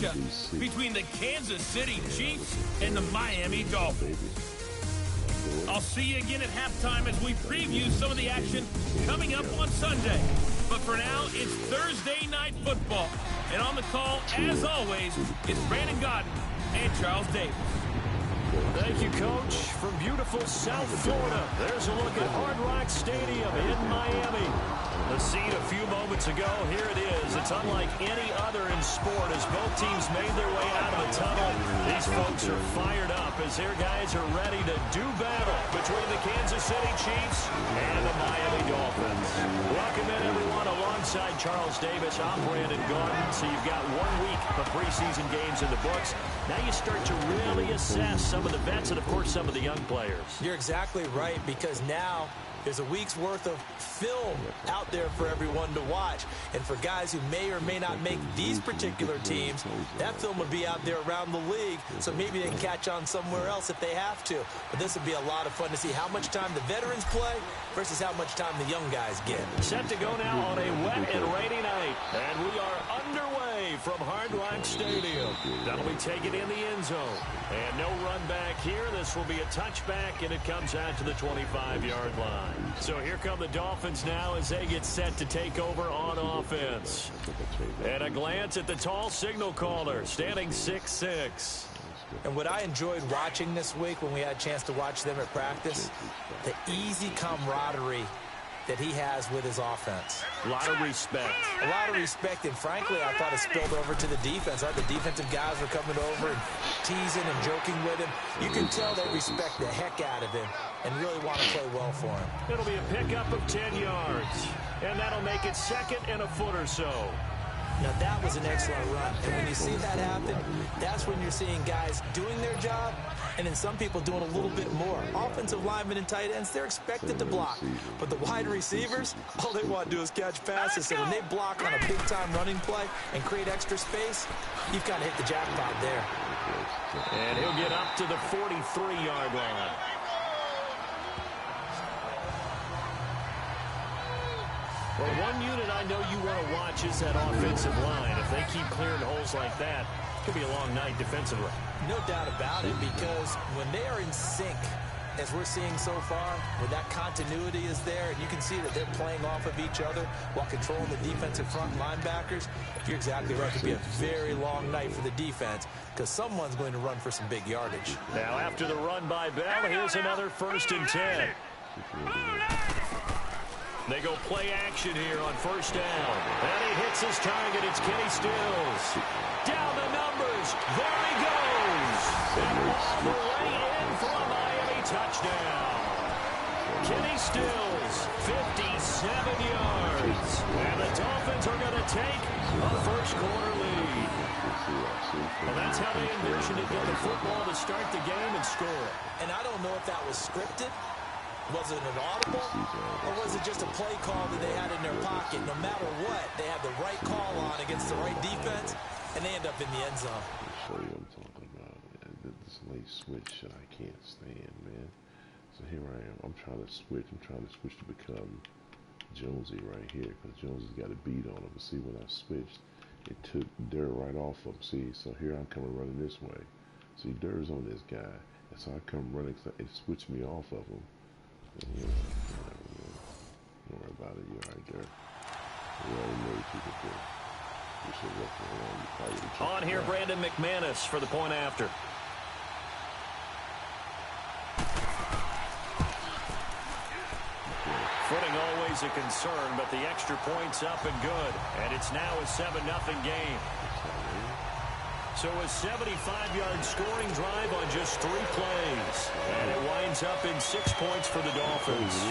matchup between the Kansas City Chiefs and the Miami Dolphins. I'll see you again at halftime as we preview some of the action coming up on Sunday. But for now, it's Thursday Night Football. And on the call, as always, it's Brandon Godden and Charles Davis. Thank you, Coach. From beautiful South Florida, there's a look at Hard Rock Stadium in Miami. The scene a few moments ago, here it is. It's unlike any other in sport as both teams made their way out of the tunnel. These folks are fired up as their guys are ready to do battle between the Kansas City Chiefs and the Miami Dolphins. Welcome in, everyone, alongside Charles Davis. I'm Brandon Godden. So you've got 1 week of preseason games in the books. Now you start to really assess some of the vets and, of course, some of the young players. You're exactly right, because now there's a week's worth of film out there for everyone to watch. And for guys who may or may not make these particular teams, that film would be out there around the league, so maybe they can catch on somewhere else if they have to. But this would be a lot of fun to see how much time the veterans play versus how much time the young guys get. Set to go now on a wet and rainy night. And we are underway from Hard Rock Stadium. That'll be taken in the end zone. And no run back here. This will be a touchback, and it comes out to the 25-yard line. So here come the Dolphins now as they get set to take over on offense. And a glance at the tall signal caller, standing 6'6". And what I enjoyed watching this week when we had a chance to watch them at practice, the easy camaraderie that he has with his offense. A lot of respect. A lot of respect, and frankly, I thought it spilled over to the defense. The defensive guys were coming over and teasing and joking with him. You can tell they respect the heck out of him and really want to play well for him. It'll be a pickup of 10 yards, and that'll make it second and a foot or so. Now, that was an excellent run. And when you see that happen, that's when you're seeing guys doing their job and then some people doing a little bit more. Offensive linemen and tight ends, they're expected to block. But the wide receivers, all they want to do is catch passes. So when they block on a big-time running play and create extra space, you've got to hit the jackpot there. And he'll get up to the 43-yard line. Well, one unit I know you want to watch is that offensive line. If they keep clearing holes like that, it could be a long night defensively. No doubt about it, because when they are in sync, as we're seeing so far, when that continuity is there, and you can see that they're playing off of each other while controlling the defensive front linebackers, you're exactly right. It could be a very long night for the defense because someone's going to run for some big yardage. Now, after the run by Bell, here's another 1st and 10. They go play action here on 1st down. And he hits his target. It's Kenny Stills. Down the numbers. There he goes. And all the way in for a Miami touchdown. Kenny Stills, 57 yards. And the Dolphins are going to take a first-quarter lead. And that's how they envisioned it, get the football to start the game and score. And I don't know if that was scripted. Was it an audible, or was it just a play call that they had in their pocket? No matter what, they had the right call on against the right defense, and they end up in the end zone. I'll show you what I'm talking about. This late switch I can't stand, man. So here I am. I'm trying to switch. I'm trying to switch to become Jonesy right here, because Jonesy's got a beat on him. But see, when I switched, it took dirt right off him. See, so here I'm coming running this way. See, dirt's on this guy, and so I come running. It switched me off of him. Yeah, don't worry about it. You're right there. You already know what you could do. You should look around. On here, Brandon McManus for the point after. Footing always a concern, but the extra point's up and good. And it's now a 7-0 game. So a 75-yard scoring drive on just 3 plays. And it winds up in 6 points for the Dolphins.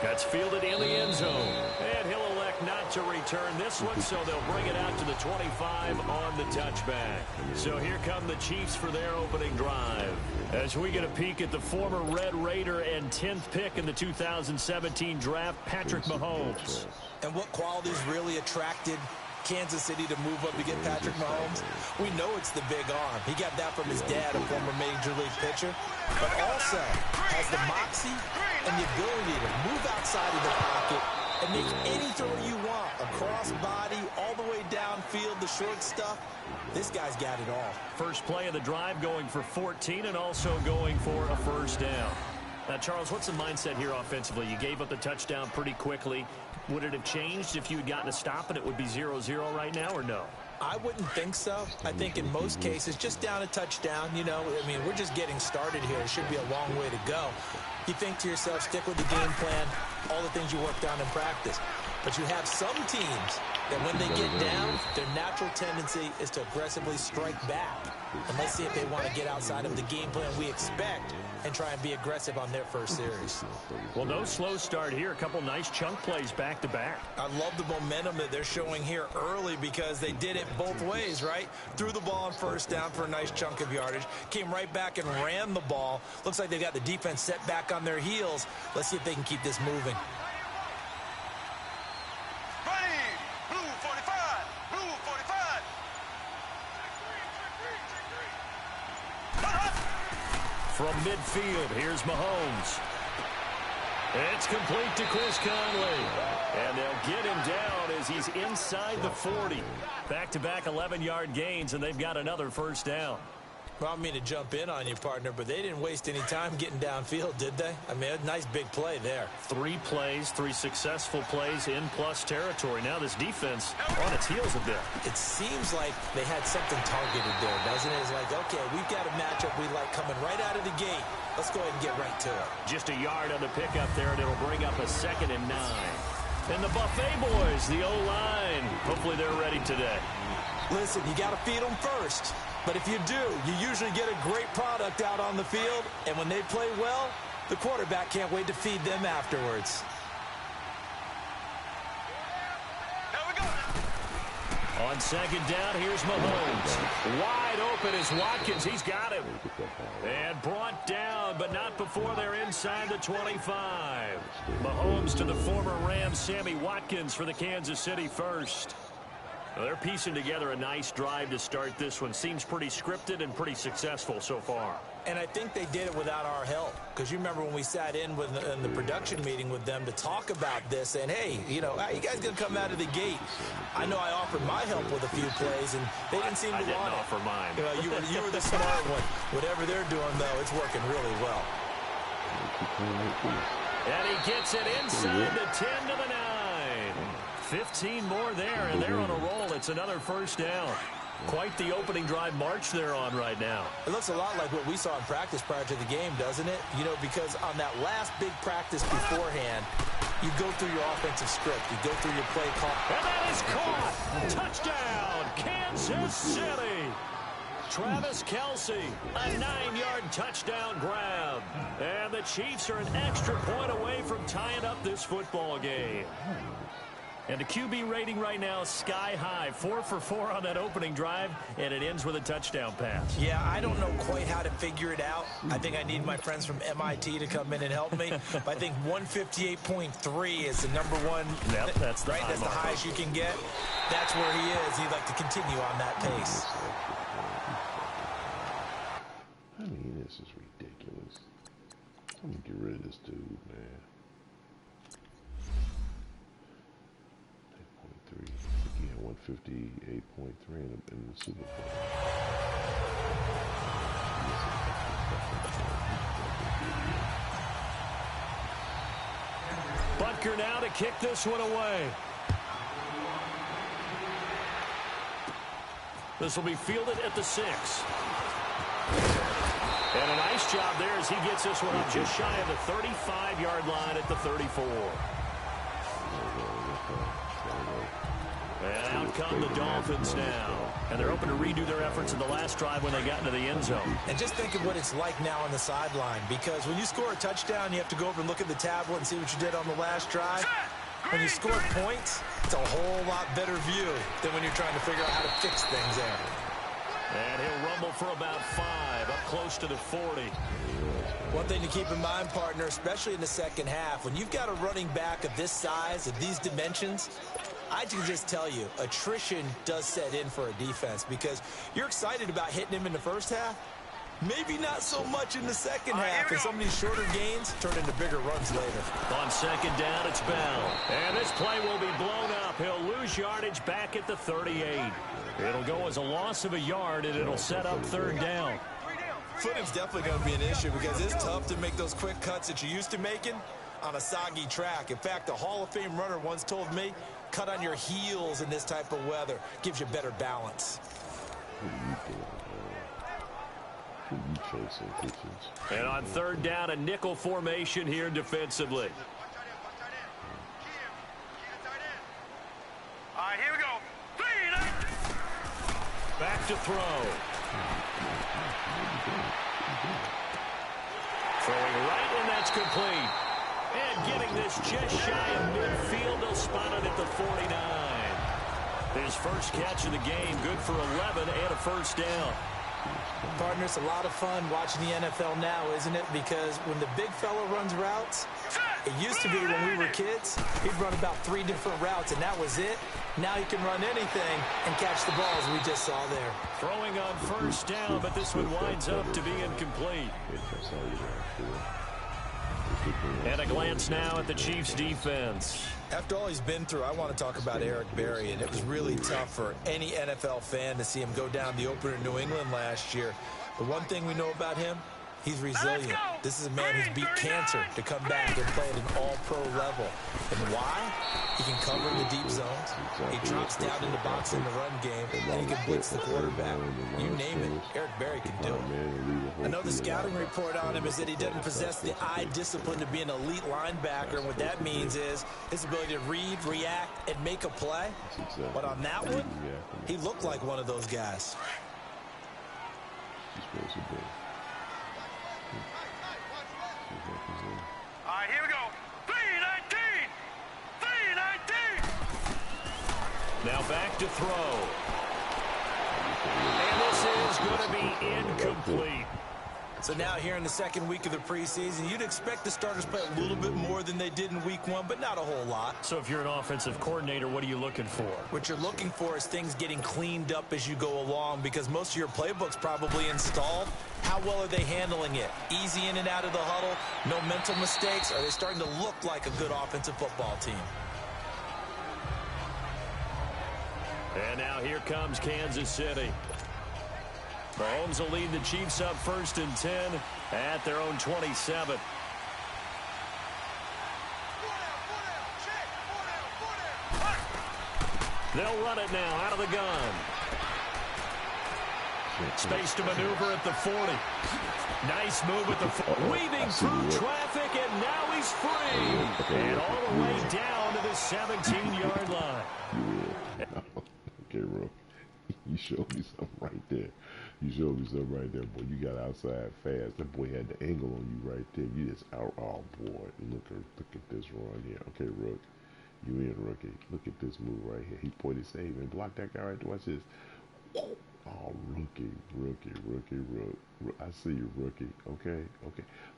That's fielded in the end zone. And he'll elect not to return this one, so they'll bring it out to the 25 on the touchback. So here come the Chiefs for their opening drive. As we get a peek at the former Red Raider and 10th pick in the 2017 draft, Patrick Mahomes. And what qualities really attracted Kansas City to move up to get Patrick Mahomes? We know it's the big arm. He got that from his dad, a former Major League pitcher, but also has the moxie and the ability to move outside of the pocket and make any throw you want. Across body, all the way downfield, the short stuff. This guy's got it all. First play of the drive going for 14 and also going for a first down. Now, Charles, what's the mindset here offensively? You gave up the touchdown pretty quickly. Would it have changed if you had gotten a stop and it would be 0-0 right now, or no? I wouldn't think so. I think in most cases, just down a touchdown, you know, I mean, we're just getting started here. It should be a long way to go. You think to yourself, stick with the game plan, all the things you worked on in practice. But you have some teams that when they get down, their natural tendency is to aggressively strike back. And let's see if they want to get outside of the game plan we expect and try and be aggressive on their first series. Well, no slow start here. A couple nice chunk plays back-to-back. I love the momentum that they're showing here early because they did it both ways, right? Threw the ball on first down for a nice chunk of yardage. Came right back and ran the ball. Looks like they've got the defense set back on their heels. Let's see if they can keep this moving. From midfield, here's Mahomes. It's complete to Chris Conley. And they'll get him down as he's inside the 40. Back-to-back 11-yard gains, and they've got another first down. Well, I don't mean to jump in on you, partner, but they didn't waste any time getting downfield, did they? I mean, a nice big play there. 3 plays, 3 successful plays in plus territory. Now this defense on its heels a bit. It seems like they had something targeted there, doesn't it? It's like, okay, we've got a matchup we like coming right out of the gate. Let's go ahead and get right to it. Just a yard on the pickup there, and it'll bring up a 2nd and 9. And the Buffet boys, the O-line, hopefully they're ready today. Listen, you got to feed them first. But if you do, you usually get a great product out on the field. And when they play well, the quarterback can't wait to feed them afterwards. On 2nd down, here's Mahomes. Wide open is Watkins. He's got him. And brought down, but not before they're inside the 25. Mahomes to the former Rams, Sammy Watkins for the Kansas City first. Well, they're piecing together a nice drive to start this one. Seems pretty scripted and pretty successful so far. And I think they did it without our help. Because you remember when we sat in the production meeting with them to talk about this, and hey, you know, how you guys going to come out of the gate? I know I offered my help with a few plays, and they didn't seem to want it. I didn't offer mine. You know, you were the smart one. Whatever they're doing, though, it's working really well. And he gets it inside the 10 to the 9. 15 more there, and they're on a roll. It's another first down. Quite the opening drive march they're on right now. It looks a lot like what we saw in practice prior to the game, doesn't it? You know, because on that last big practice beforehand, you go through your offensive script. You go through your play call. And that is caught. Touchdown, Kansas City. Travis Kelce, a 9-yard touchdown grab. And the Chiefs are an extra point away from tying up this football game. And the QB rating right now is sky high. 4 for 4 on that opening drive, and it ends with a touchdown pass. Yeah, I don't know quite how to figure it out. I think I need my friends from MIT to come in and help me. But I think 158.3 is the number one. Yep, that's the right. That's the highest you can get. That's where he is. He'd like to continue on that pace. I mean, this is ridiculous. I'm gonna get rid of this dude, man. 158.3 in the Super Bowl. Butker now to kick this one away. This will be fielded at the 6. And a nice job there as he gets this one up just shy of the 35-yard line at the 34. And out come the Dolphins now. And they're hoping to redo their efforts in the last drive when they got into the end zone. And just think of what it's like now on the sideline. Because when you score a touchdown, you have to go over and look at the tablet and see what you did on the last drive. When you score points, it's a whole lot better view than when you're trying to figure out how to fix things there. And he'll rumble for about 5, up close to the 40. One thing to keep in mind, partner, especially in the second half, when you've got a running back of this size, of these dimensions, I can just tell you, attrition does set in for a defense because you're excited about hitting him in the first half, Maybe not so much in the second half, and some of these shorter gains turn into bigger runs later. On second down, it's Bell. And this play will be blown up. He'll lose yardage back at the 38. It'll go as a loss of a yard, and it'll set up third down. Footing's definitely going to be an issue because it's tough to make those quick cuts that you're used to making on a soggy track. In fact, a Hall of Fame runner once told me, cut on your heels in this type of weather. Gives you better balance. And on third down, a nickel formation here defensively. All right, here we go. Back to throw. Throwing right, and that's complete. And getting this just shy of midfield, they'll spot it at the 49. His first catch of the game, good for 11 and a first down. Partner, it's a lot of fun watching the NFL now, isn't it? Because when the big fella runs routes, it used to be when we were kids, he'd run about 3 different routes, and that was it. Now he can run anything and catch the balls we just saw there. Throwing on first down, but this one winds up to be incomplete. And a glance now at the Chiefs' defense. After all he's been through, I want to talk about Eric Berry, and it was really tough for any NFL fan to see him go down the opener in New England last year. But one thing we know about him, he's resilient. This is a man who's beat cancer to come back and play at an all-pro level. And why? He can cover in the deep zones. He drops down in the box in the run game, and he can blitz the quarterback. You name it, Eric Berry can do it. I know the scouting report on him is that he doesn't possess the eye discipline to be an elite linebacker, and what that means is his ability to read, react, and make a play. But on that one, he looked like one of those guys. All right, here we go. 319. 319. Now back to throw. And this is going to be incomplete. So now here in the second week of the preseason, you'd expect the starters to play a little bit more than they did in week 1, but not a whole lot. So if you're an offensive coordinator, what are you looking for? What you're looking for is things getting cleaned up as you go along, because most of your playbook's probably installed. How well are they handling it? Easy in and out of the huddle, no mental mistakes? Are they starting to look like a good offensive football team? And now here comes Kansas City. Mahomes will lead the Chiefs up 1st and 10 at their own 27. They'll run it now out of the gun. Space to maneuver at the 40. Nice move at the weaving through traffic, and now he's free. And all the way down to the 17-yard line. Okay, bro. You showed me something right there. You showed me something right there, boy. You got outside fast. That boy had the angle on you right there. You just out. Oh, boy. Look at this run here. Okay, Rook. You in, rookie. Look at this move right here. He pointed save and block that guy right there. Watch this. Oh, rookie. I see you, rookie. Okay.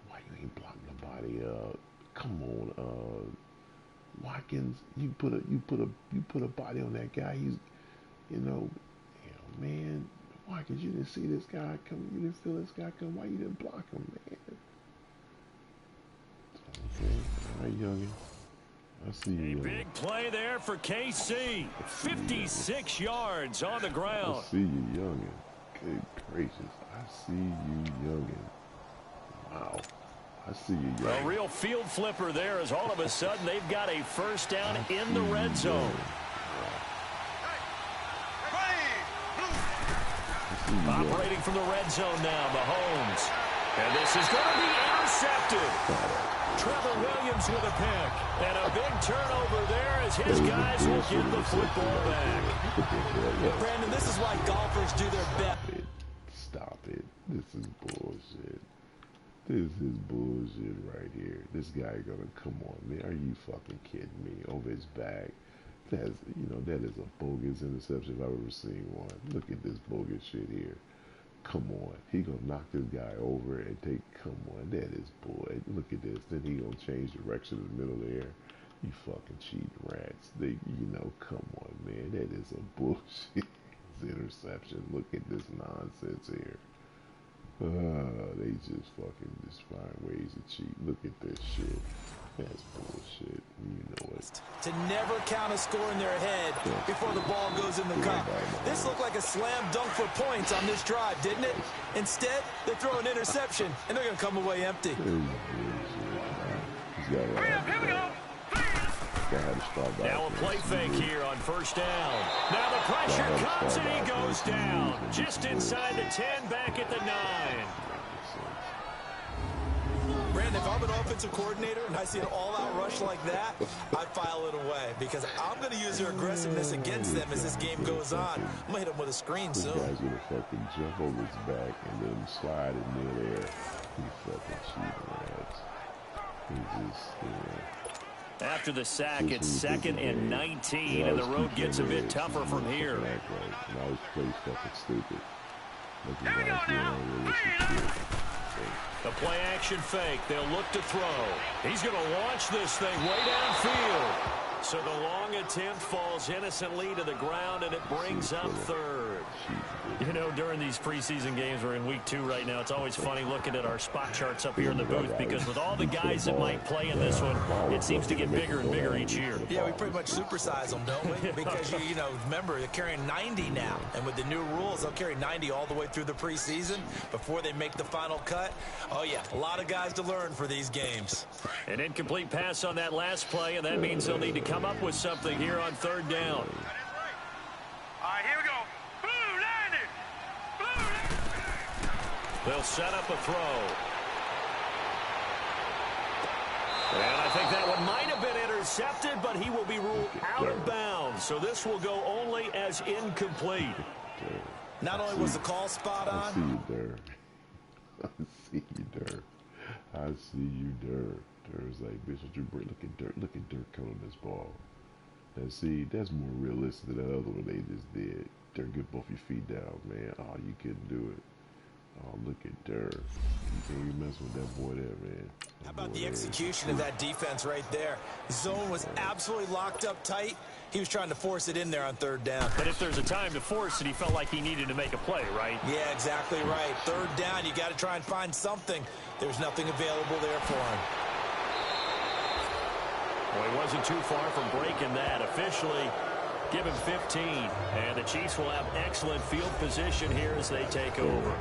Why you ain't blocking the body up? Come on, Watkins. You put a body on that guy. He's, man. Watkins, you didn't see this guy come. You didn't feel this guy come. Why you didn't block him, man? Okay. All right, youngin. I see you. Big play there for KC. 56 yards on the ground. I see you, youngin. Good gracious. I see you, youngin. Wow. I see you, youngin. A real field flipper there, as all of a sudden they've got a first down in the red zone. Operating from the red zone now, Mahomes. And this is going to be intercepted. Trevor Williams with a pick. And a big turnover there as his guys will get the football back. Brandon, this is why golfers do their best. Stop it. This is bullshit. This is bullshit right here. This guy gonna come on, man. Are you fucking kidding me? Over his back. That is a bogus interception if I've ever seen one. Look at this bogus shit here. Come on. He gonna knock this guy over and come on. That is boy. Look at this. Then he gonna change direction in the middle of the air. You fucking cheating rats. Come on, man. That is a bullshit interception. Look at this nonsense here. They just find ways to cheat. Look at this shit. That's bullshit. You know it. To never count a score in their head before the ball goes in the cup. This looked like a slam dunk for points on this drive, didn't it? Instead, they throw an interception, and they're going to come away empty. Here we go. Now a play fake here on first down. Now the pressure comes and he goes down. Just inside the 10, back at the 9. Brandon, if I'm an offensive coordinator and I see an all-out rush like that, I file it away because I'm going to use their aggressiveness against them as this game goes on. I'm going to hit them with a screen soon. This guy's going to fucking jump over his back and then slide in midair. He fucking cheating, rats. He just, After the sack, it's 2nd and 19, and the road gets a bit tougher from here. And I always play fucking stupid. Here we go now. The play action fake. They'll look to throw. He's going to launch this thing way downfield. So the long attempt falls innocently to the ground, and it brings up 3rd. You know, during these preseason games, we're in week 2 right now, it's always funny looking at our spot charts up here in the booth because with all the guys that might play in this one, it seems to get bigger and bigger each year. Yeah, we pretty much supersize them, don't we? Because, you know, remember, they're carrying 90 now. And with the new rules, they'll carry 90 all the way through the preseason before they make the final cut. Oh, yeah, a lot of guys to learn for these games. An incomplete pass on that last play, and that means they'll need to come up with something here on 3rd down. All right, here we go. Blue landed. They'll set up a throw. And I think that one might have been intercepted, but he will be ruled out of bounds. So this will go only as incomplete. Not only was the call spot on. I see you, Dirk. I see you, Dirk. I see you, Dirk. Dirk's like, bitch, what you bring? Look at Dirk coming this ball. And see, that's more realistic than the other one they just did. Dirk, get both your feet down, man. Oh, you couldn't do it. Oh, look at Dirk. You can't even mess with that boy there, man. How about the execution of that defense right there? Zone was absolutely locked up tight. He was trying to force it in there on 3rd down. But if there's a time to force it, he felt like he needed to make a play, right? Yeah, exactly right. 3rd down, you got to try and find something. There's nothing available there for him. Well, he wasn't too far from breaking that. Officially, give him 15. And the Chiefs will have excellent field position here as they take over.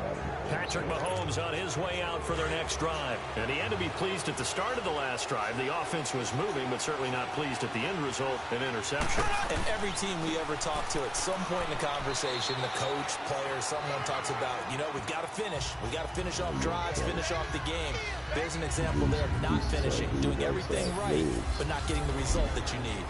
Patrick Mahomes on his way out for their next drive. And he had to be pleased at the start of the last drive. The offense was moving, but certainly not pleased at the end result, an interception. And every team we ever talk to, at some point in the conversation, the coach, player, someone talks about, you know, we've got to finish. We've got to finish off drives, finish off the game. There's an example there of not finishing, doing everything right, but not getting the result that you need.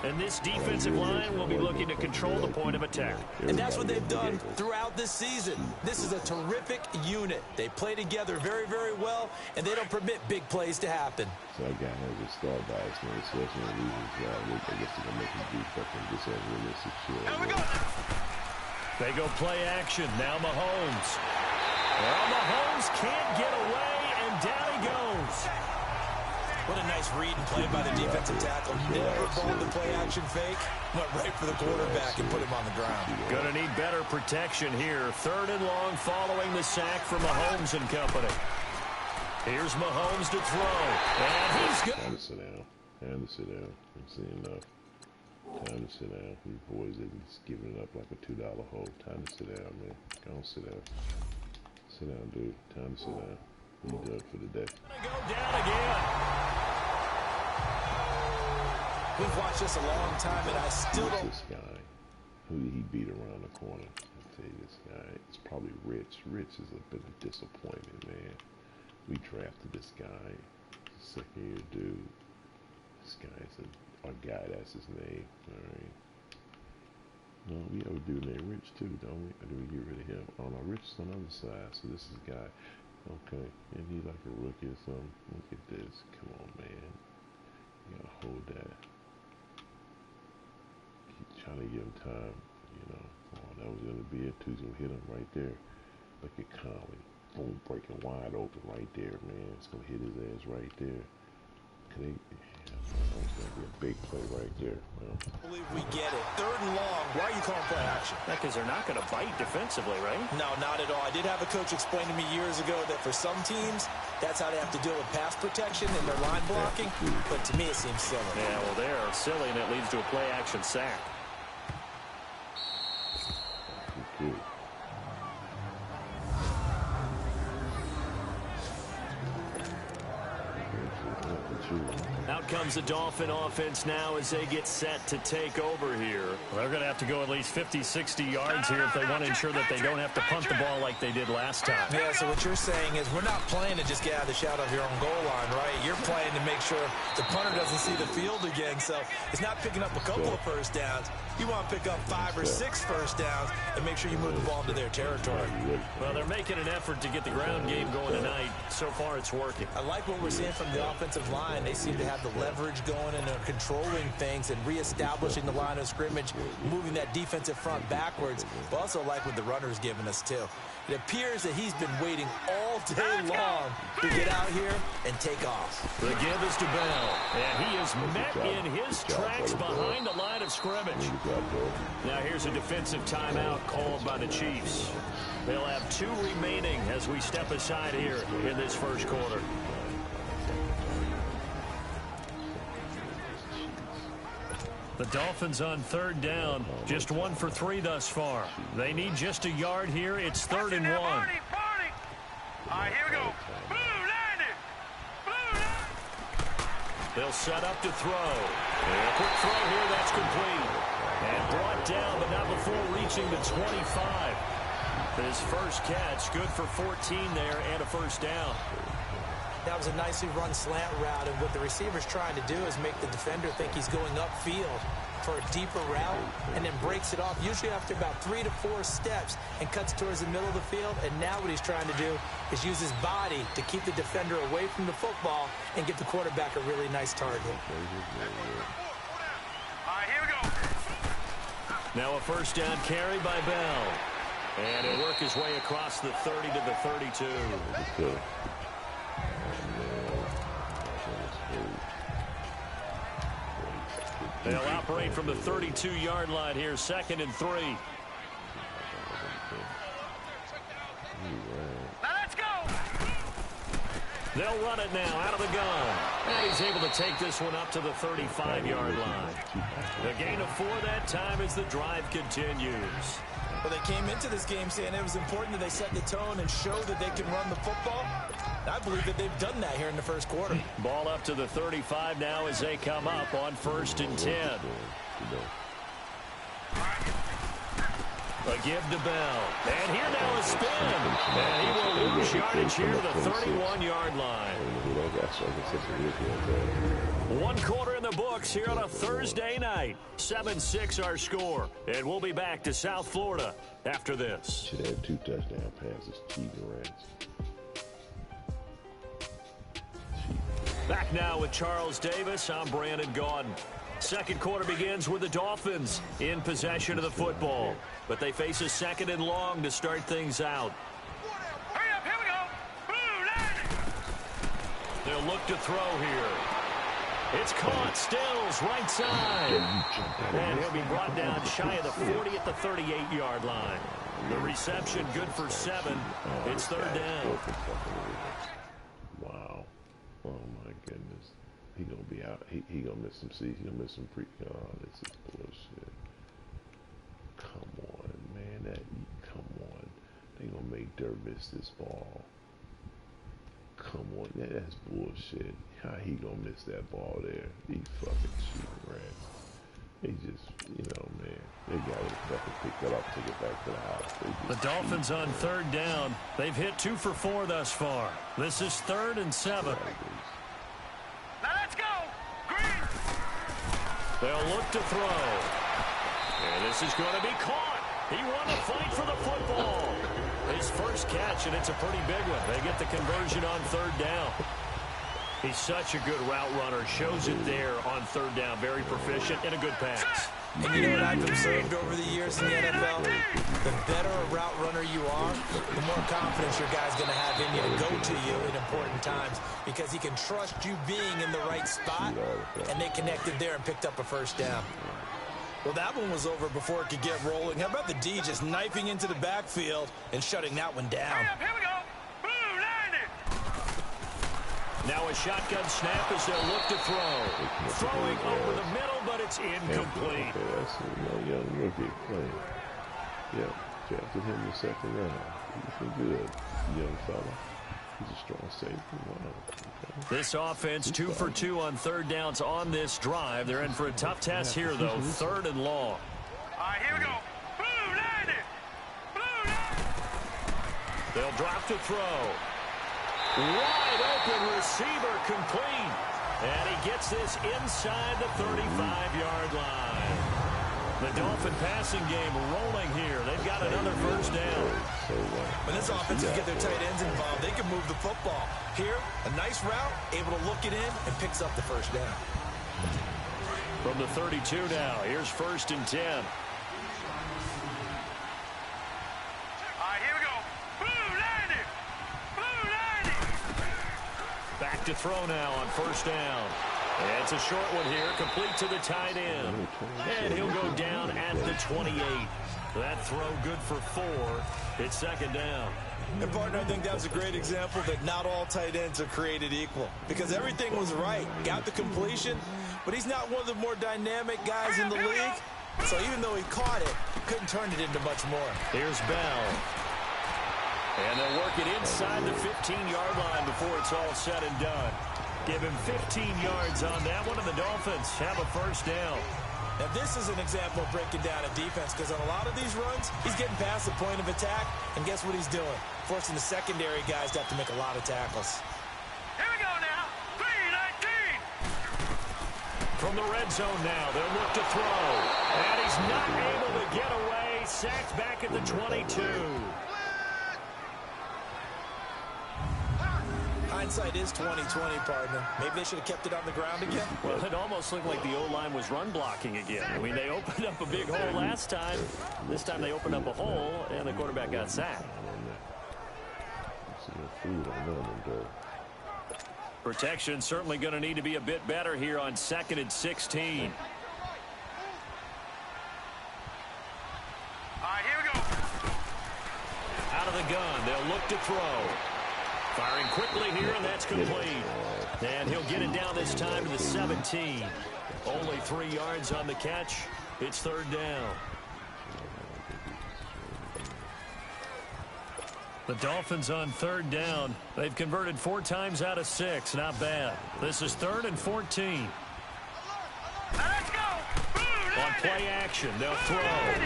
And this defensive line will be looking to control the point of attack. And that's what they've done throughout this season. This is a terrific unit. They play together very, very well, and they don't permit big plays to happen. So that guy has a star bias, man. So that's one of the reasons why I guess they're going to make him do fucking this unrealistic shit. Here we go. They go play action. Now Mahomes. Well, Mahomes can't get away, and down he goes. What a nice read and play by the defensive tackle. Never balled the play action fake. Went right for the quarterback and put him on the ground. Going to need better protection here. 3rd and long following the sack from Mahomes and company. Here's Mahomes to throw. And he's good. Time to sit down. Time to sit down. I'm seeing enough. Time to sit down. These boys are just giving it up like a $2 hole. Time to sit down, man. Go on, sit down. Sit down, dude. Time to sit down. You done for the day. Go down again. We've watched this a long time, and I still don't. This guy, who did he beat around the corner? I'll tell you, this guy, it's probably Rich. Rich has been a disappointment, man. We drafted this guy, second-year dude. This guy is our guy. That's his name. All right. No, we have a dude named Rich too, don't we? Or do we get rid of him? Oh no, Rich is on the other side. So this is a guy. Okay, and he's like a rookie or something. Look at this. Come on, man. You gotta hold that. Keep trying to give him time, you know. Oh, that was gonna be it. Two's gonna hit him right there. Look at Conley. Boom, breaking wide open right there, man. It's gonna hit his ass right there. be a big play right there. Well, I believe we get it. 3rd and long. Why are you calling play action? Because they're not going to bite defensively, right? No, not at all. I did have a coach explain to me years ago that for some teams, that's how they have to deal with pass protection and their line blocking. But to me, it seems silly. Yeah, well, they're silly, and it leads to a play action sack. good. Out comes the Dolphin offense now as they get set to take over here. They're going to have to go at least 50, 60 yards here if they want to ensure that they don't have to punt the ball like they did last time. Yeah, so what you're saying is we're not playing to just get out of the shadow of your own goal line, right? You're playing to make sure the punter doesn't see the field again. So it's not picking up a couple of first downs. You want to pick up 5 or 6 first downs and make sure you move the ball into their territory. Well, they're making an effort to get the ground game going tonight. So far, it's working. I like what we're seeing from the offensive line. They seem to have the leverage going and they're controlling things and reestablishing the line of scrimmage, moving that defensive front backwards. But also like what the runner's giving us, too. It appears that he's been waiting all day long to get out here and take off. The give is to Bell, and he is met in his tracks behind the line of scrimmage. Now here's a defensive timeout called by the Chiefs. They'll have 2 remaining as we step aside here in this first quarter. The Dolphins on 3rd down, just 1 for 3 thus far. They need just a yard here. It's 3rd and 1. All right, here we go. Blue line it. Blue line. They'll set up to throw. And a quick throw here, that's complete. And brought down, but not before reaching the 25. His first catch, good for 14 there and a first down. That was a nicely run slant route, and what the receiver's trying to do is make the defender think he's going upfield for a deeper route and then breaks it off, usually after about 3 to 4 steps, and cuts towards the middle of the field. And now what he's trying to do is use his body to keep the defender away from the football and give the quarterback a really nice target. All right, here we go. Now a first down carry by Bell. And he'll work his way across the 30 to the 32. They'll operate from the 32-yard line here, 2nd and 3. Now let's go. They'll run it now out of the gun. And he's able to take this one up to the 35-yard line. The gain of 4 that time as the drive continues. Well, they came into this game saying it was important that they set the tone and show that they can run the football. I believe that they've done that here in the first quarter. Ball up to the 35 now as they come up on 1st and 10. A give to Bell. And here now a spin. And he will lose yardage here to the 31-yard line. 1 quarter in the books here on a Thursday night. 7-6 our score. And we'll be back to South Florida after this. Should have 2 touchdown passes. Cheating rats. Back now with Charles Davis. I'm Brandon Gaudin. Second quarter begins with the Dolphins in possession of the football. But they face a 2nd and long to start things out. Hurry up, here we go. Blue line. They'll look to throw here. It's caught. Stills right side. And he'll be brought down shy of the 40 at the 38-yard line. The reception good for 7. It's 3rd down. Wow. Oh my goodness. He gonna be out. He gonna miss some seats. He gonna miss some pre. Oh, this is bullshit. Come on, man. Come on. They gonna make Dirt miss this ball. Come on. That's bullshit. How he gonna miss that ball there? He fucking cheating rats. They just, man. They gotta fucking pick that up, take it back to the house. The Dolphins on 3rd down. They've hit 2 for 4 thus far. This is 3rd and 7. Now let's go. Green. They'll look to throw. And this is going to be caught. He won the fight for the football. His first catch, and it's a pretty big one. They get the conversion on 3rd down. He's such a good route runner. Shows it there on 3rd down. Very proficient and a good pass. And you know what I've observed over the years in the NFL? The better a route runner you are, the more confidence your guy's going to have in you to go to you in important times because he can trust you being in the right spot, and they connected there and picked up a first down. Well, that one was over before it could get rolling. How about the D just knifing into the backfield and shutting that one down? Hurry up, here we go. Boom, 90. Now a shotgun snap as they'll look to throw. Throwing over the middle, but it's incomplete. Okay, that's a young rookie playing. Yeah, drafted him in the second round. He's looking good, young fella. He's a strong safety. Wow. Okay. This offense 2 for 2 on third downs on this drive. They're in for a tough test here, though. 3rd and long. All right, here we go. Boom, 90. Boom, 90. They'll drop to throw. Wide open receiver complete. And he gets this inside the 35-yard line. The Dolphin passing game rolling here. They've got another first down. When this offense can get their tight ends involved, they can move the football. Here, a nice route, able to look it in, and picks up the first down. From the 32 now, here's 1st and 10. All right, here we go. Boom, 90. Boom, 90. Back to throw now on 1st down. And it's a short one here, complete to the tight end. And he'll go down at the 28. That throw good for 4. It's 2nd down. And, partner, I think that was a great example that not all tight ends are created equal. Because everything was right. Got the completion, but he's not one of the more dynamic guys in the league. So even though he caught it, couldn't turn it into much more. Here's Bell. And they'll work it inside the 15-yard line before it's all said and done. Give him 15 yards on that one, and the Dolphins have a first down. Now, this is an example of breaking down a defense because on a lot of these runs, he's getting past the point of attack, and guess what he's doing? Forcing the secondary guys to have to make a lot of tackles. Here we go now. 3-19. From the red zone now, they'll look to throw. And he's not able to get away. Sacked back at the 22. Hindsight is 20/20, partner. Maybe they should have kept it on the ground again. Well, it almost looked like the O-line was run blocking again. I mean, they opened up a big hole last time. This time they opened up a hole, and the quarterback got sacked. Protection certainly going to need to be a bit better here on 2nd and 16. All right, here we go. Out of the gun, they'll look to throw. Firing quickly here, and that's complete. And he'll get it down this time to the 17. Only 3 yards on the catch. It's 3rd down. The Dolphins on 3rd down. They've converted 4 times out of 6. Not bad. This is 3rd and 14. Now let's go. Boom, On play action, they'll throw. And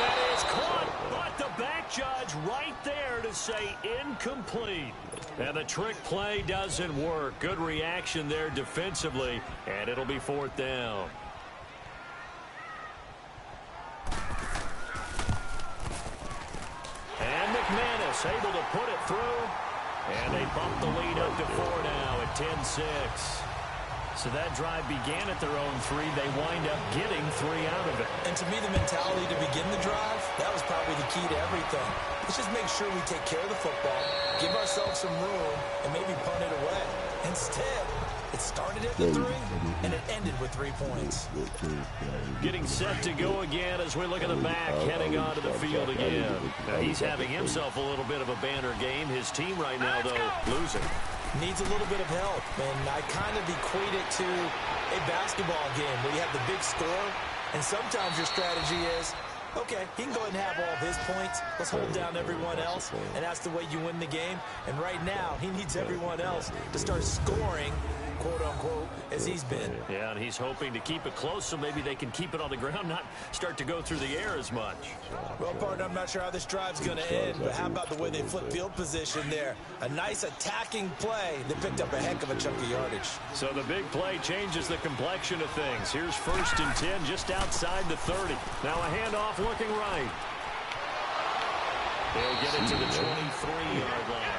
that is caught, but the back judge right there to say incomplete. And the trick play doesn't work. Good reaction there defensively, and it'll be 4th down. And McManus able to put it through, and they bump the lead up to 4 now at 10-6. So that drive began at their own 3. They wind up getting 3 out of it. And to me, the mentality to begin the drive, that was probably the key to everything. Let's just make sure we take care of the football, give ourselves some room, and maybe punt it away. Instead, it started at the 3, and it ended with 3 points. Getting set to go again as we look at the back, heading onto the field again. Now, he's having himself a little bit of a banner game. His team right now, though, losing. Needs a little bit of help, and I kind of equate it to a basketball game where you have the big score, and sometimes your strategy is, okay, he can go ahead and have all of his points. Let's hold down everyone else, and that's the way you win the game. And right now, he needs everyone else to start scoring, quote-unquote, as he's been. Yeah, and he's hoping to keep it close so maybe they can keep it on the ground, not start to go through the air as much. Well, partner, I'm not sure how this drive's going to end, but how about the way they flip field position there? A nice attacking play that picked up a heck of a chunk of yardage. So the big play changes the complexion of things. Here's 1st and 10 just outside the 30. Now a handoff looking right. They'll get it to the 23-yard line.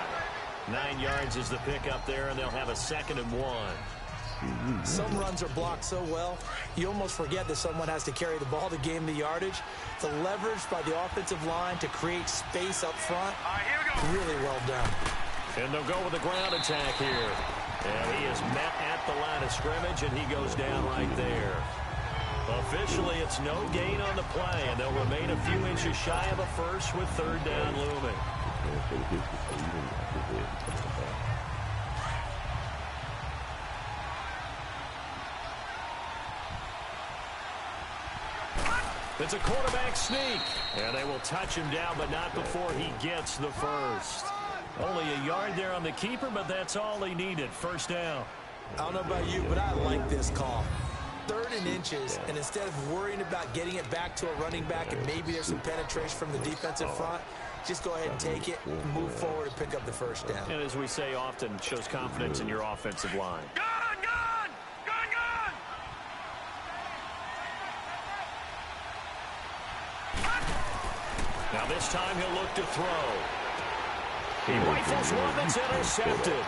9 yards is the pickup there, and they'll have a 2nd and 1. Some runs are blocked so well, you almost forget that someone has to carry the ball to gain the yardage. The leverage by the offensive line to create space up front, really well done. And they'll go with the ground attack here. And he is met at the line of scrimmage, and he goes down right there. Officially, it's no gain on the play, and they'll remain a few inches shy of a first with third down looming. It's a quarterback sneak, and they will touch him down, but not before he gets the first. Only a yard there on the keeper, but that's all he needed. First down. I don't know about you, but I like this call. 3rd and inches, and instead of worrying about getting it back to a running back and maybe there's some penetration from the defensive front, just go ahead and take it, move forward, and pick up the first down. And as we say often, shows confidence in your offensive line. Now this time he'll look to throw. He rifles one that's intercepted.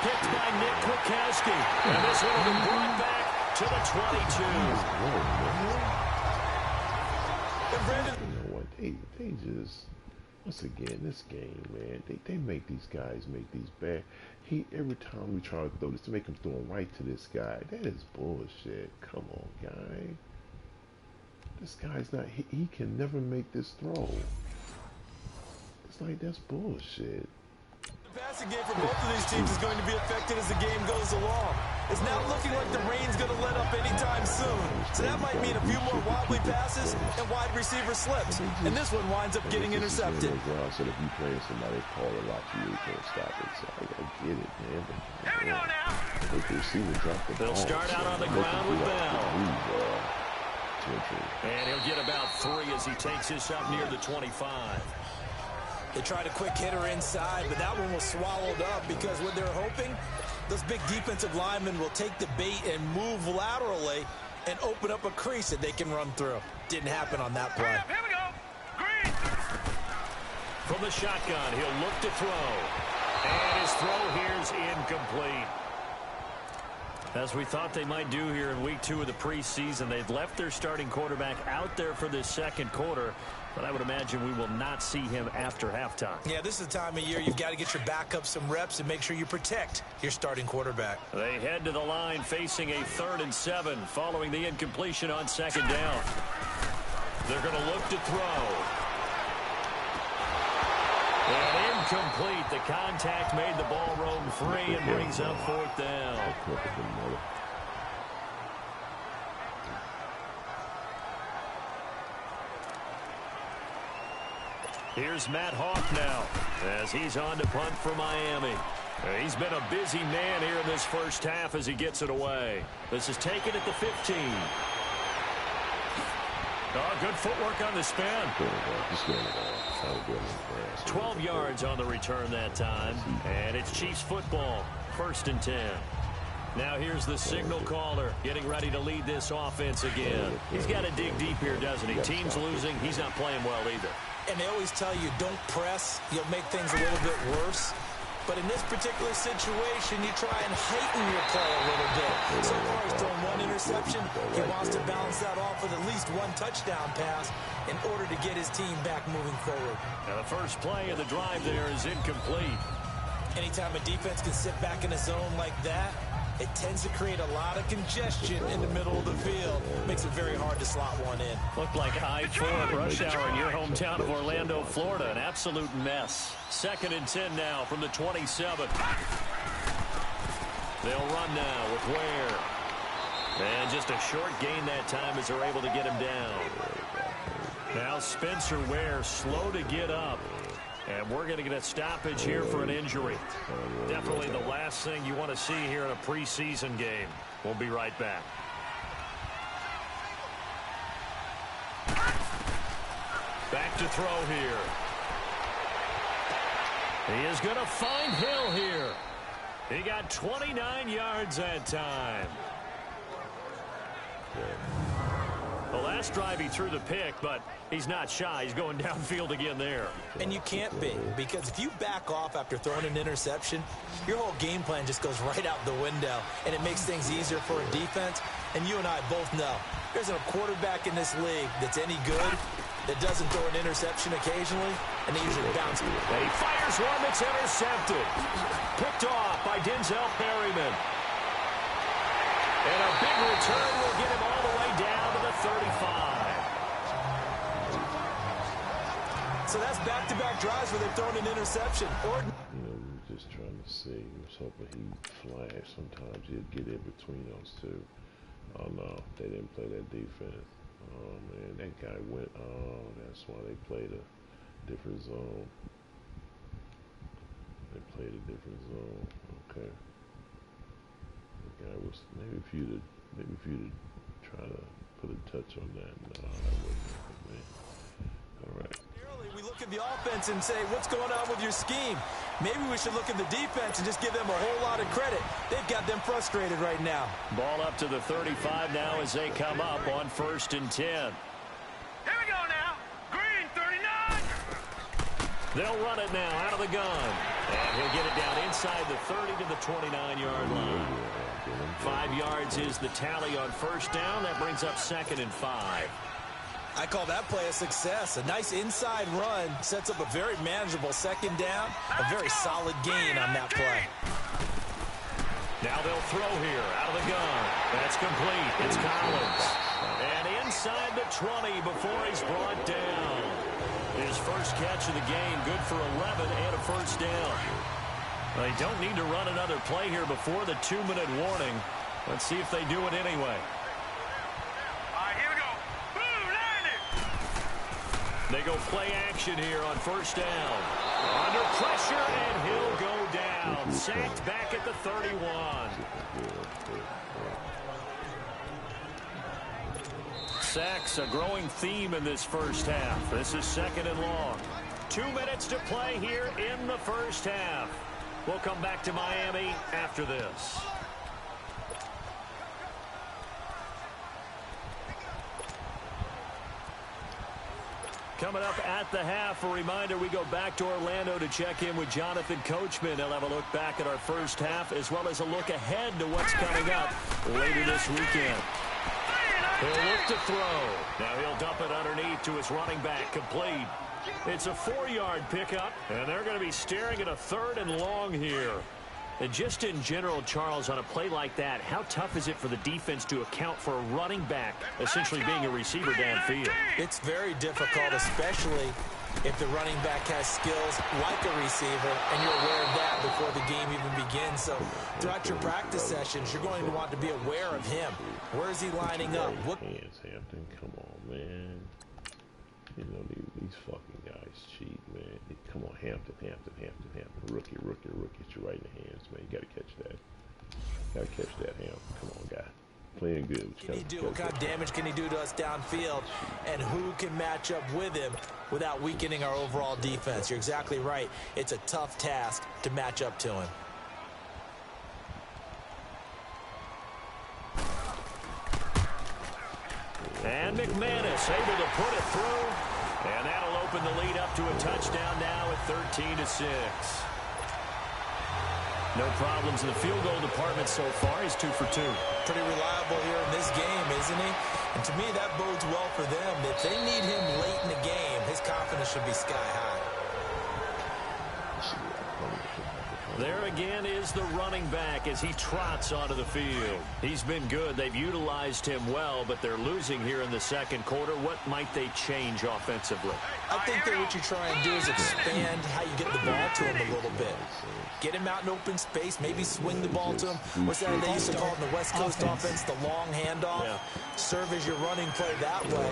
Picked by Nick Kwiatkowski. And this one will be brought back to the 22. You know what? They just, once again, this game, man, they make these guys make these bad. Every time we try to throw this, to make him throw him right to this guy. That is bullshit. Come on, guy. This guy's not, he can never make this throw. It's like, that's bullshit. The passing game for both of these teams is going to be affected as the game goes along. It's now looking like the rain's going to let up anytime soon. So that might mean a few more wobbly passes and wide receiver slips. And this one winds up getting intercepted. So if you play somebody call a lot to you, you can't stop it. So I get it, man. But, here we go now. They can see the drop the ball. They'll start out on the ground with Bell. And he'll get about 3 as he takes this up near the 25. They tried a quick hitter inside, but that one was swallowed up because what they're hoping, those big defensive linemen will take the bait and move laterally and open up a crease that they can run through. Didn't happen on that play. Here we go. Green. From the shotgun, he'll look to throw. And his throw here's incomplete. As we thought they might do here in week 2 of the preseason, they've left their starting quarterback out there for this second quarter, but I would imagine we will not see him after halftime. Yeah, this is the time of year you've got to get your backup some reps and make sure you protect your starting quarterback. They head to the line facing a 3rd and 7 following the incompletion on second down. They're going to look to throw. And incomplete. The contact made the ball roam free and brings up 4th down. Here's Matt Hawk now as he's on to punt for Miami. He's been a busy man here in this first half as he gets it away. This is taken at the 15. Oh, good footwork on the spin. 12 yards on the return that time. And it's Chiefs football, 1st and 10. Now here's the signal caller getting ready to lead this offense again. He's got to dig deep here, doesn't he? Team's losing. He's not playing well either. And they always tell you, don't press. You'll make things a little bit worse. But in this particular situation, you try and heighten your play a little bit. So far, he's thrown 1 interception. He wants to balance that off with at least 1 touchdown pass in order to get his team back moving forward. Now, the first play of the drive there is incomplete. Anytime a defense can sit back in a zone like that, it tends to create a lot of congestion in the middle of the field. Makes it very hard to slot one in. Looked like I-4 at rush hour in your hometown of Orlando, Florida. An absolute mess. 2nd and 10 now from the 27. They'll run now with Ware. And just a short gain that time as they're able to get him down. Now Spencer Ware slow to get up. And we're going to get a stoppage here for an injury. Definitely the last thing you want to see here in a preseason game. We'll be right back. Back to throw here. He is going to find Hill here. He got 29 yards that time. Well, last drive he threw the pick, but he's not shy. He's going downfield again there. And you can't be, because if you back off after throwing an interception, your whole game plan just goes right out the window, and it makes things easier for a defense. And you and I both know there's a quarterback in this league that's any good that doesn't throw an interception occasionally, and they usually bounce. And he fires one that's intercepted. Picked off by Denzel Perryman. And a big return will get him all the way down to the 35. So that's back-to-back drives where they're throwing an interception. You know, we were just trying to see. We was hoping he'd flash. Sometimes he'd get in between those two. Oh, no. They didn't play that defense. Oh, man. That guy went. Oh, that's why they played a different zone. They played a different zone. Okay. The guy was, maybe if you'd try to put a touch on that. No, that wasn't it, man. All right. We look at the offense and say, what's going on with your scheme? Maybe we should look at the defense and just give them a whole lot of credit. They've got them frustrated right now. Ball up to the 35 now as they come up on 1st and 10. Here we go now. Green, 39. They'll run it now out of the gun. And he'll get it down inside the 30 to the 29-yard line. 5 yards is the tally on 1st down. That brings up 2nd and 5. I call that play a success. A nice inside run sets up a very manageable 2nd down. A very solid gain on that play. Now they'll throw here out of the gun. That's complete. It's Collins. And inside the 20 before he's brought down. His first catch of the game, good for 11 and a 1st down. They don't need to run another play here before the 2-minute warning. Let's see if they do it anyway. They go play action here on 1st down. Under pressure, and he'll go down. Sacked back at the 31. Sacks, a growing theme in this first half. This is 2nd and long. 2 minutes to play here in the first half. We'll come back to Miami after this. Coming up at the half, a reminder, we go back to Orlando to check in with Jonathan Coachman. He'll have a look back at our first half as well as a look ahead to what's coming up later this weekend. He'll look to throw. Now he'll dump it underneath to his running back, complete. It's a 4-yard pickup, and they're going to be staring at a 3rd and long here. And just in general, Charles, on a play like that, how tough is it for the defense to account for a running back essentially being a receiver downfield? It's very difficult, especially if the running back has skills like a receiver, and you're aware of that before the game even begins. So throughout your practice sessions, you're going to want to be aware of him. Where is he lining up? What hands, Hampton? Come on, man. You know, these fucking guys cheat, man. Come on, Hampton. Rookie. It's you right in the hands, man. You got to catch that. Got to catch that, Hampton. Come on, guy. Playing good. What kind of damage can he do to us downfield? And who can match up with him without weakening our overall defense? You're exactly right. It's a tough task to match up to him. And McManus able to put it through. And that'll open the lead up to a touchdown now at 13-6. No problems in the field goal department so far. He's 2 for 2. Pretty reliable here in this game, isn't he? And to me, that bodes well for them. If they need him late in the game, his confidence should be sky high. There again is the running back as he trots onto the field. He's been good. They've utilized him well, but they're losing here in the 2nd quarter. What might they change offensively? I think that what you try and do is expand how you get the ball to him a little bit. Get him out in open space, maybe swing the ball to him. What's that they used to call it in the West Coast offense, the long handoff? Yeah. Serve as your running play that way,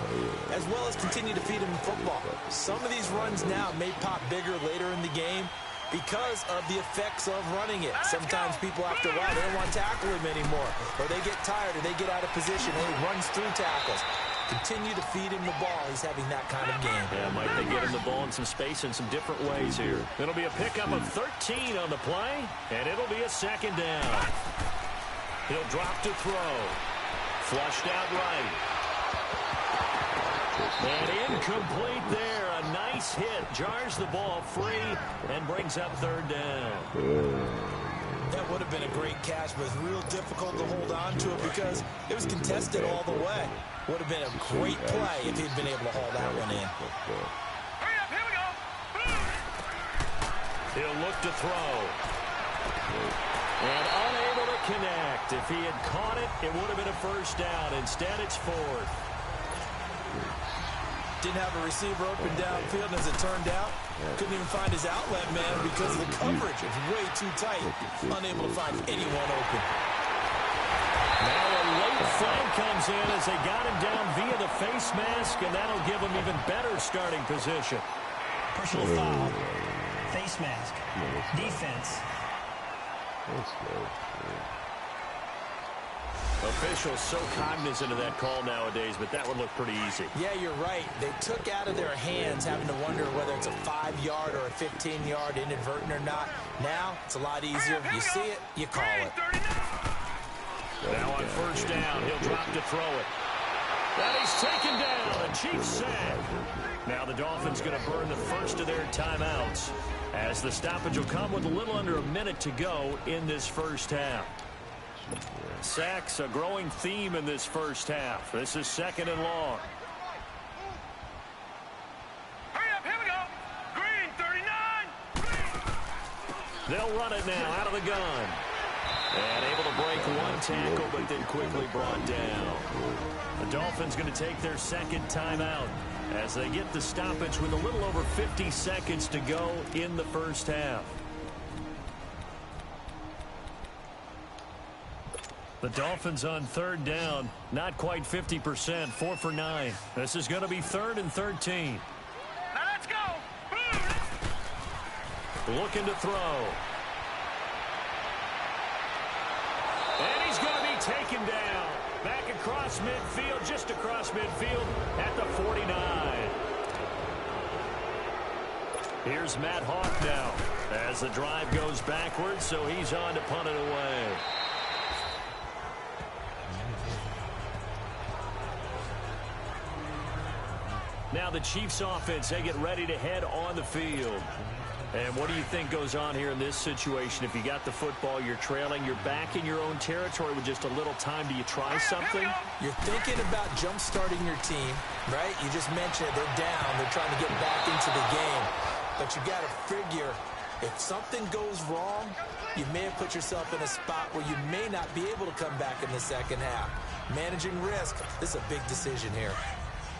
as well as continue to feed him football. Some of these runs now may pop bigger later in the game because of the effects of running it. Sometimes people, after a while, they don't want to tackle him anymore, or they get tired, or they get out of position, and he runs through tackles. Continue to feed him the ball. He's having that kind of game. Yeah, might they get him the ball in some space in some different ways here. It'll be a pickup of 13 on the play, and it'll be a 2nd down. He'll drop to throw. Flushed out right. And incomplete there. A nice hit. Jars the ball free and brings up third down. That would have been a great catch, but it's real difficult to hold on to it because it was contested all the way. Would have been a great play if he'd been able to haul that one in. Hurry up, here we go. He'll look to throw. And unable to connect. If he had caught it, it would have been a first down. Instead, it's fourth. Didn't have a receiver open downfield, and as it turned out, couldn't even find his outlet man because of the coverage. It's way too tight. Unable to find anyone open. Now a late flag comes in as they got him down via the face mask, and that'll give him even better starting position. Personal foul. Face mask. Defense. Let's go. Officials so cognizant of that call nowadays, but that would look pretty easy. Yeah, you're right. They took out of their hands having to wonder whether it's a 5-yard or a 15-yard inadvertent or not. Now, it's a lot easier. You see it, you call it. Now on first down, he'll drop to throw it. And he's taken down. A Chiefs sack. Now the Dolphins going to burn the first of their timeouts as the stoppage will come with a little under a minute to go in this first half. Sacks, a growing theme in this first half. This is second and long. Hurry up, here we go. Green, 39. They'll run it now out of the gun. And able to break one tackle, but then quickly brought down. The Dolphins going to take their second timeout as they get the stoppage with a little over 50 seconds to go in the first half. The Dolphins on third down, not quite 50%, 4 for 9. This is going to be 3rd and 13. Now let's go. Looking to throw. And he's going to be taken down. Back across midfield, just across midfield at the 49. Here's Matt Hawk now as the drive goes backwards, so he's on to punt it away. Now the Chiefs offense, they get ready to head on the field. And what do you think goes on here in this situation? If you got the football, you're trailing, you're back in your own territory with just a little time. Do you try something? You're thinking about jump-starting your team, right? You just mentioned it. They're down. They're trying to get back into the game. But you got to figure if something goes wrong, you may have put yourself in a spot where you may not be able to come back in the second half. Managing risk, this is a big decision here.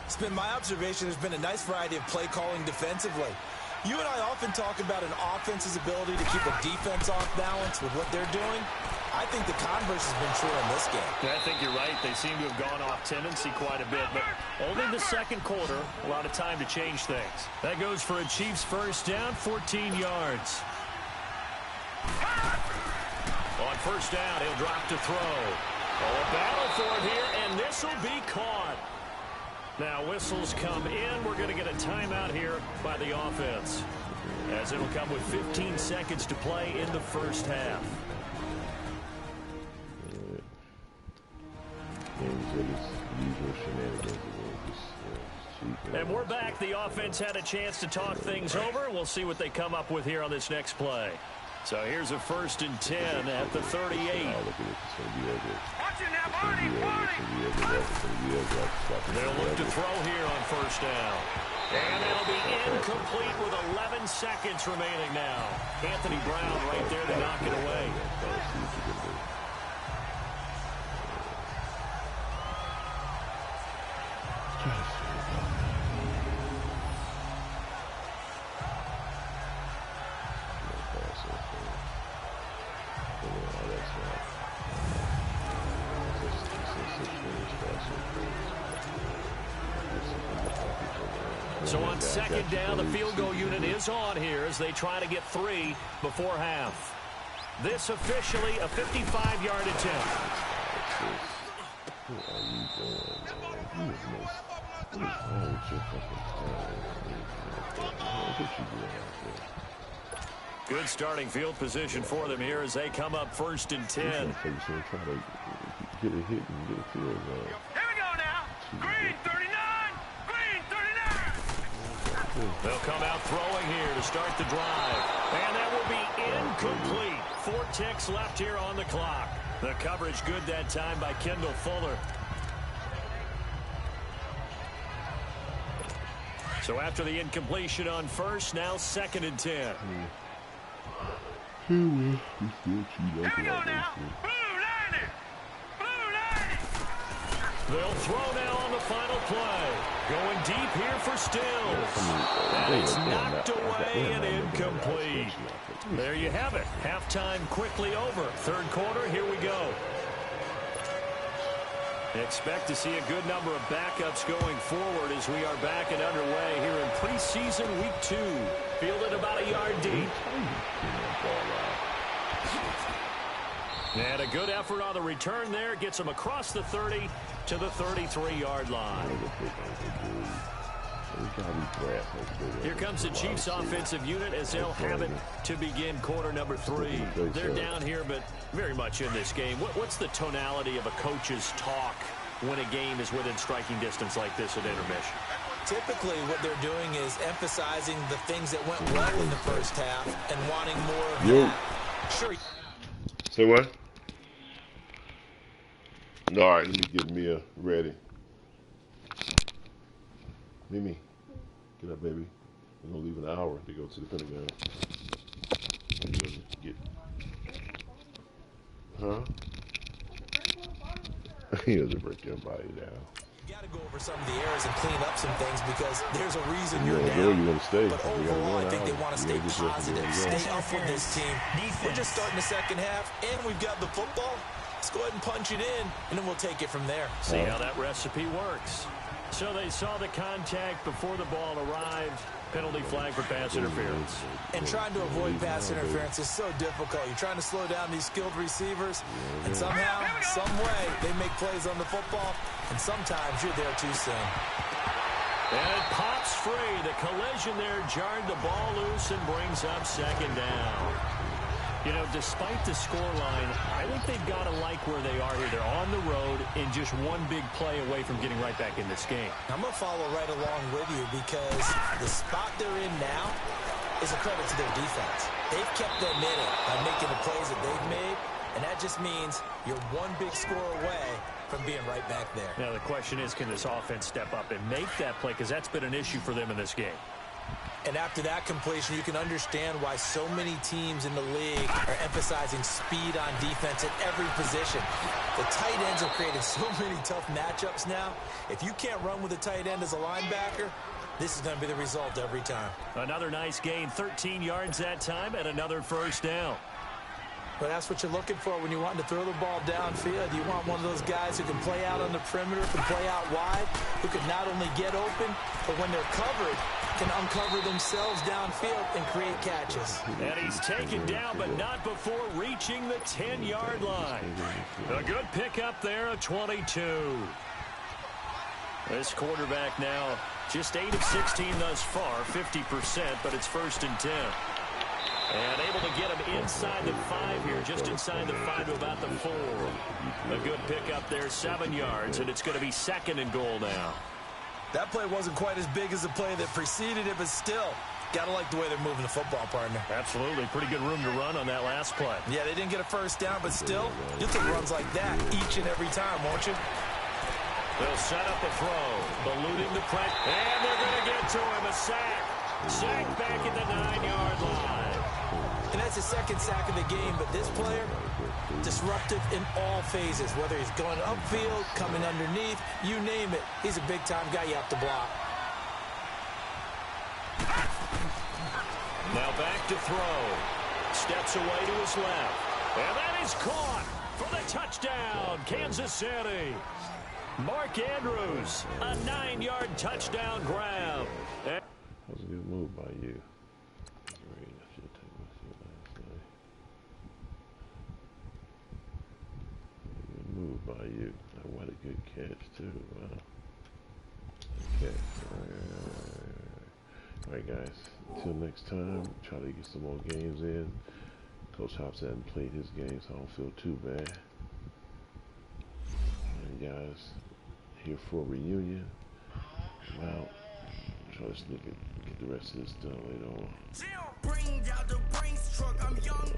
It's been my observation there's been a nice variety of play calling defensively. You and I often talk about an offense's ability to keep a defense off balance with what they're doing. I think the converse has been true in this game. I think you're right. They seem to have gone off tendency quite a bit, but only the second quarter, a lot of time to change things. That goes for a Chiefs first down, 14 yards. On first down, he'll drop to throw. Oh, a battle for it here, and this will be caught. Now whistles come in. We're going to get a timeout here by the offense, as it'll come with 15 seconds to play in the first half. And we're back. The offense had a chance to talk things over. We'll see what they come up with here on this next play. So here's a 1st and 10 at the 38. Watch it now, Barney, They'll look to throw here on first down. And it'll be incomplete with 11 seconds remaining now. Anthony Brown right there to knock it away. So on second down, the field goal unit is on here as they try to get 3 before half. This officially a 55-yard attempt. Good starting field position for them here as they come up 1st and 10. Here we go now. Green 39. Green They'll come out throwing here to start the drive. And that will be incomplete. 4 ticks left here on the clock. The coverage good that time by Kendall Fuller. So after the incompletion on first, now 2nd and 10. Here we go now. Blue line it. Blue line it. They'll throw now on the final play. Going deep here for Stills. And it's knocked away and incomplete. There you have it. Halftime quickly over. 3rd quarter, here we go. Expect to see a good number of backups going forward as we are back and underway here in preseason week 2. Fielded about a yard deep. And a good effort on the return there. Gets him across the 30 to the 33-yard line. Here comes the Chiefs offensive unit as they'll have it to begin quarter number 3. They're down here, but very much in this game. What's the tonality of a coach's talk when a game is within striking distance like this at intermission? Typically, what they're doing is emphasizing the things that went well in the first half and wanting more of that. Sure. Say what? All right, let me get Mia ready. Mimi, get up, baby. We're going to leave in an hour to go to the Pentagon. Get... Huh? He doesn't break your body down. You got to go over some of the errors and clean up some things because there's a reason you're down. You're going to stay. But overall, I think they want to stay positive, stay up with this team. We're just starting the second half, and we've got the football. Let's go ahead and punch it in, and then we'll take it from there. See how that recipe works. So they saw the contact before the ball arrived. Penalty flag for pass interference. And trying to avoid pass interference is so difficult. You're trying to slow down these skilled receivers, and somehow, some way, they make plays on the football, and sometimes you're there too soon. And it pops free. The collision there jarred the ball loose and brings up 2nd down. You know, despite the scoreline, I think they've got to like where they are here. They're on the road and just one big play away from getting right back in this game. I'm going to follow right along with you because the spot they're in now is a credit to their defense. They've kept them in it by making the plays that they've made, and that just means you're one big score away from being right back there. Now, the question is, can this offense step up and make that play? Because that's been an issue for them in this game. And after that completion, you can understand why so many teams in the league are emphasizing speed on defense at every position. The tight ends have created so many tough matchups now. If you can't run with a tight end as a linebacker, this is going to be the result every time. Another nice gain, 13 yards that time, and another 1st down. But that's what you're looking for when you want to throw the ball downfield. You want one of those guys who can play out on the perimeter, can play out wide, who can not only get open, but when they're covered, can uncover themselves downfield and create catches. And he's taken down, but not before reaching the 10-yard line. A good pickup there, a 22. This quarterback now just 8 of 16 thus far, 50%, but it's 1st and 10. And able to get him inside the 5 here, just inside the 5 to about the 4. A good pickup there, 7 yards, and it's going to be 2nd and goal now. That play wasn't quite as big as the play that preceded it, but still, got to like the way they're moving the football, partner. Absolutely. Pretty good room to run on that last play. Yeah, they didn't get a 1st down, but still, you'll take runs like that each and every time, won't you? They'll set up a throw, eluding the pressure, and they're going to get to him, a sack. Sack back at the 9-yard line. And that's his 2nd sack of the game, but this player, disruptive in all phases, whether he's going upfield, coming underneath, you name it. He's a big-time guy you have to block. Now back to throw. Steps away to his left. And that is caught for the touchdown, Kansas City. Mark Andrews, a 9-yard touchdown grab. That was a good move by you. Good move by you. What a good catch, too. Wow. Okay. All right, guys. Until next time, try to get some more games in. Coach Hops hasn't played his game, so I don't feel too bad. And guys, here for a reunion. I'm out. try to sneak it, get the rest of this done later on. Bring out the Brinks truck. I'm young